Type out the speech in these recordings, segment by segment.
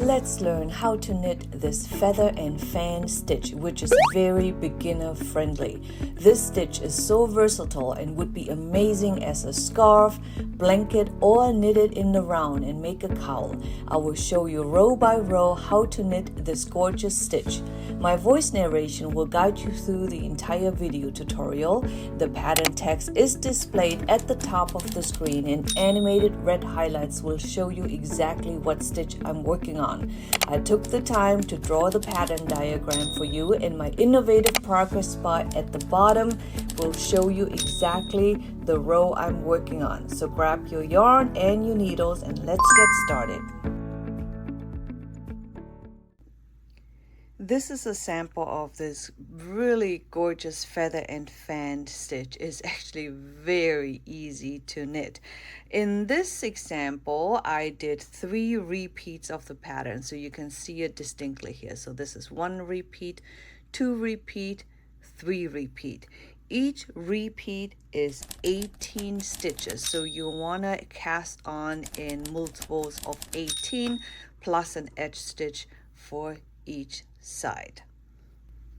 Let's learn how to knit this feather and fan stitch, which is very beginner friendly. This stitch is so versatile and would be amazing as a scarf, blanket, or knitted in the round and make a cowl. I will show you row by row how to knit this gorgeous stitch. My voice narration will guide you through the entire video tutorial. The pattern text is displayed at the top of the screen and animated red highlights will show you exactly what stitch I'm working on. I took the time to draw the pattern diagram for you, and my innovative progress bar at the bottom will show you exactly the row I'm working on. So grab your yarn and your needles and let's get started. This is a sample of this really gorgeous feather and fan stitch. It's actually very easy to knit. In this example, I did 3 repeats of the pattern, so you can see it distinctly here. So this is 1 repeat, 2 repeat, 3 repeat. Each repeat is 18 stitches, so you want to cast on in multiples of 18 plus an edge stitch for each side.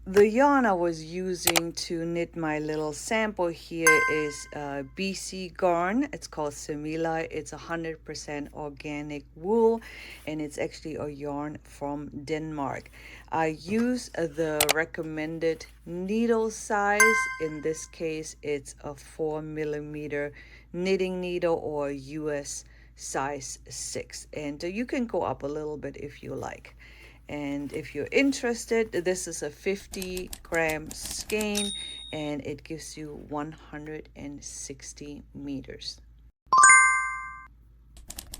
The yarn I was using to knit my little sample here is BC yarn. It's called Semilla. It's 100% organic wool, and it's actually a yarn from Denmark. I use the recommended needle size. In this case, it's a 4mm knitting needle or US size 6, and you can go up a little bit if you like. And if you're interested, this is a 50-gram skein and it gives you 160 meters.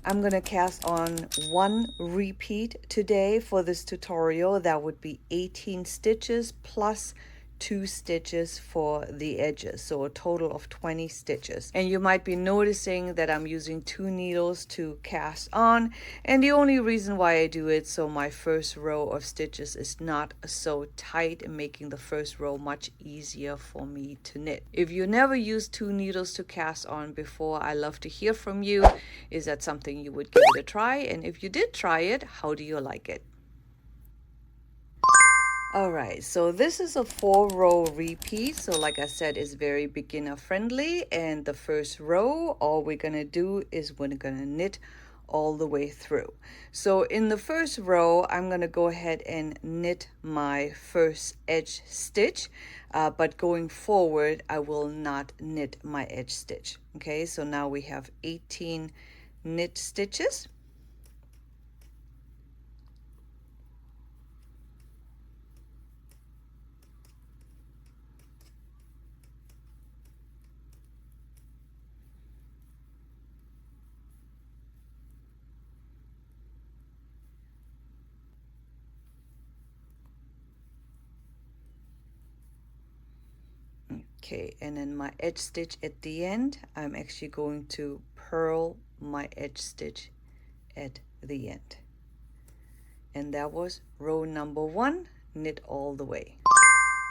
I'm going to cast on 1 repeat today for this tutorial. That would be 18 stitches plus 2 stitches for the edges, so a total of 20 stitches. And you might be noticing that I'm using 2 needles to cast on, and the only reason why I do it so my first row of stitches is not so tight and making the first row much easier for me to knit. If you never used 2 needles to cast on before, I love to hear from you. Is that something you would give it a try? And if you did try it, how do you like it? Alright, so this is a 4-row repeat. So like I said, it's very beginner friendly. And the first row, all we're going to do is we're going to knit all the way through. So in the first row, I'm going to go ahead and knit my first edge stitch. But going forward, I will not knit my edge stitch. Okay, so now we have 18 knit stitches. Okay, and then my edge stitch at the end, I'm actually going to purl my edge stitch at the end. And that was row number 1, knit all the way.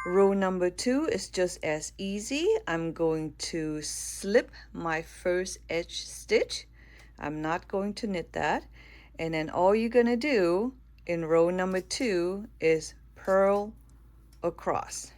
Row number 2 is just as easy. I'm going to slip my first edge stitch. I'm not going to knit that. And then all you're going to do in row number 2 is purl across.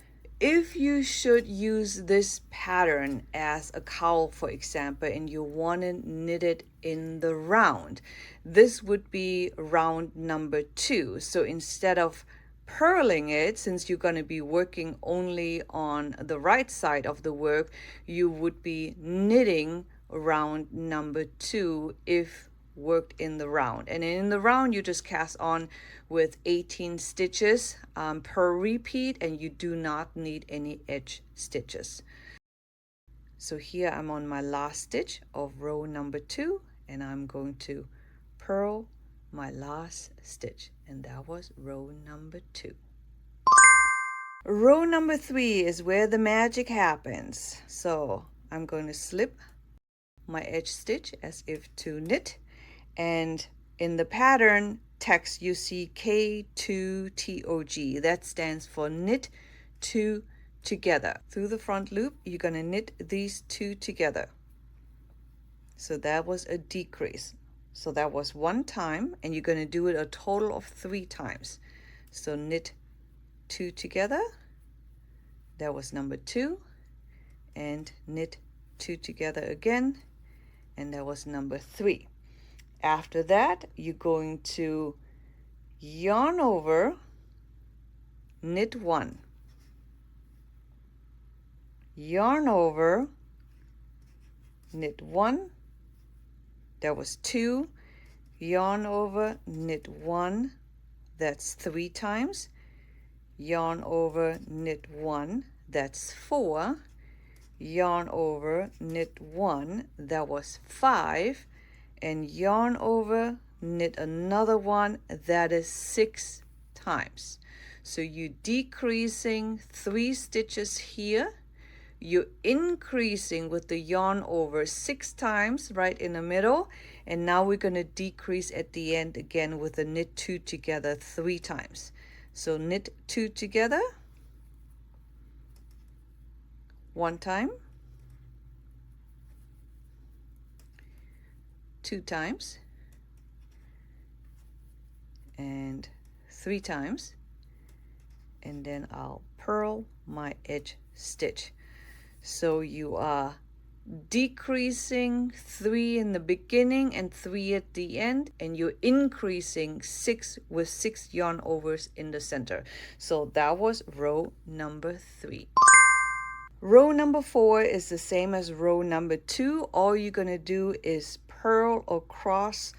If you should use this pattern as a cowl, for example, and you want to knit it in the round, this would be round number 2. So instead of purling it, since you're going to be working only on the right side of the work, you would be knitting round number 2 if worked in the round. And in the round, you just cast on with 18 stitches per repeat, and you do not need any edge stitches. So here I'm on my last stitch of row number 2, and I'm going to purl my last stitch, and that was row number 2. Row number 3 is where the magic happens. So I'm going to slip my edge stitch as if to knit, and in the pattern text you see K2TOG. That stands for knit 2 together. Through the front loop, you're going to knit these 2 together. So that was a decrease. So that was one time, and you're going to do it a total of 3 times. So knit 2 together, that was number 2, and knit 2 together again, and that was number 3. After that, you're going to yarn over, knit 1, yarn over, knit 1, that was 2, yarn over, knit 1, that's 3 times, yarn over, knit 1, that's 4, yarn over, knit 1, that was 5, and yarn over, knit another one, that is 6 times. So you're decreasing 3 stitches here, you're increasing with the yarn over 6 times right in the middle, and now we're going to decrease at the end again with the knit 2 together 3 times. So knit 2 together, 1 time, 2 times, and 3 times, and then I'll purl my edge stitch. So you are decreasing 3 in the beginning and 3 at the end, and you're increasing 6 with 6 yarn overs in the center. So that was row number 3. Row number 4 is the same as row number 2. All you're going to do is purl across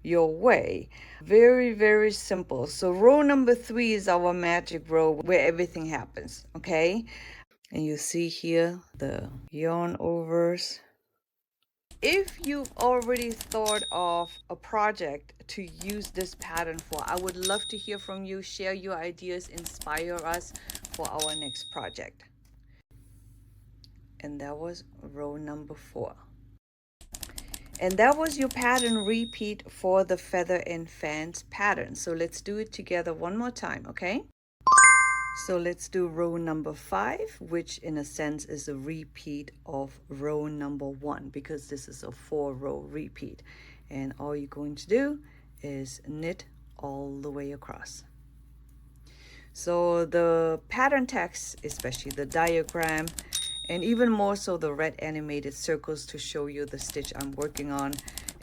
your way. Very, very simple. So row number 3 is our magic row where everything happens, okay? And you see here the yarn overs. If you've already thought of a project to use this pattern for, I would love to hear from you. Share your ideas, inspire us for our next project. And that was row number 4. And that was your pattern repeat for the feather and fans pattern. So let's do it together one more time, okay? So let's do row number 5, which in a sense is a repeat of row number 1 because this is a 4-row repeat. And all you're going to do is knit all the way across. So the pattern text, especially the diagram, and even more so the red animated circles to show you the stitch I'm working on,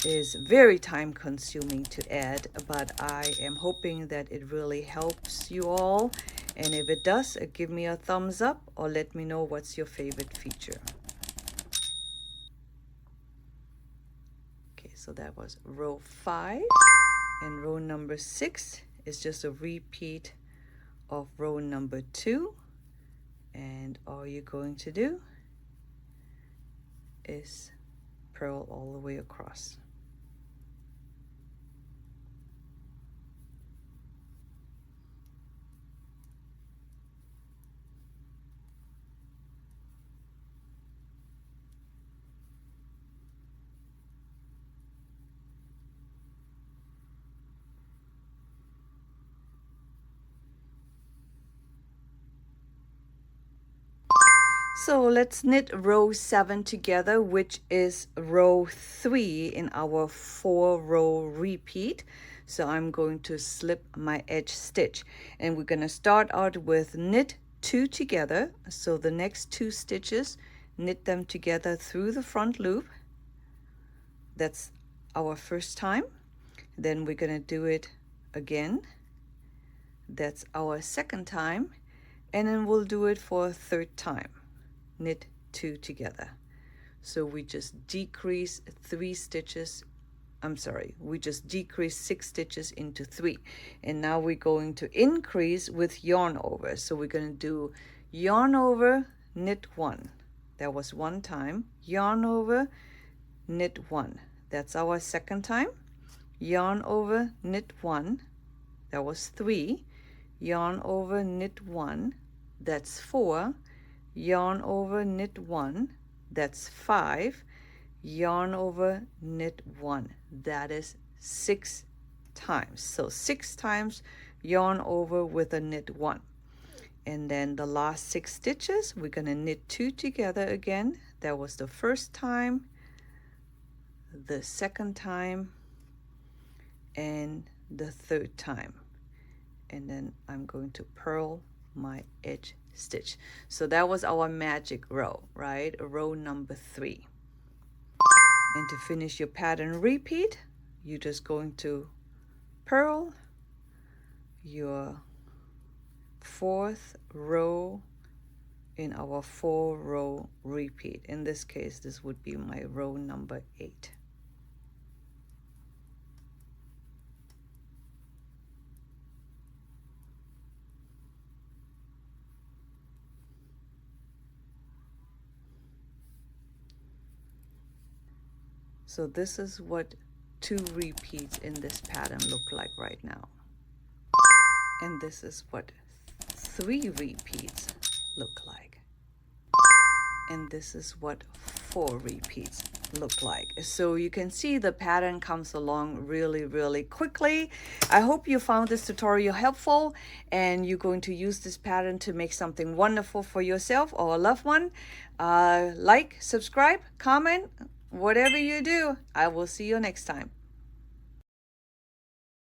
is very time consuming to add, but I am hoping that it really helps you all. And if it does, give me a thumbs up or let me know what's your favorite feature. Okay, so that was row 5, and row number 6 is just a repeat of row number 2. And all you're going to do is purl all the way across. So let's knit row 7 together, which is row 3 in our 4-row repeat. So I'm going to slip my edge stitch, and we're going to start out with knit 2 together. So the next 2 stitches, knit them together through the front loop. That's our first time. Then we're going to do it again. That's our second time, and then we'll do it for a third time. Knit 2 together. So we just decrease 3 stitches. We just decrease 6 stitches into 3. And now we're going to increase with yarn over. So we're going to do yarn over, knit 1. That was 1 time. Yarn over, knit 1. That's our second time. Yarn over, knit 1. That was 3. Yarn over, knit 1. That's 4. Yarn over, knit 1, that's 5. Yarn over, knit 1, that is 6 times. So 6 times yarn over with a knit 1. And then the last 6 stitches, we're going to knit 2 together again. That was the first time, the second time, and the third time, and then I'm going to purl my edge stitch. So that was our magic row, right? Row number 3. And to finish your pattern repeat, you're just going to purl your 4th row in our 4-row repeat. In this case, this would be my row number 8. So this is what 2 repeats in this pattern look like right now. And this is what 3 repeats look like. And this is what 4 repeats look like. So you can see the pattern comes along really, really quickly. I hope you found this tutorial helpful and you're going to use this pattern to make something wonderful for yourself or a loved one. Like, subscribe, comment, whatever you do. I will see you next time.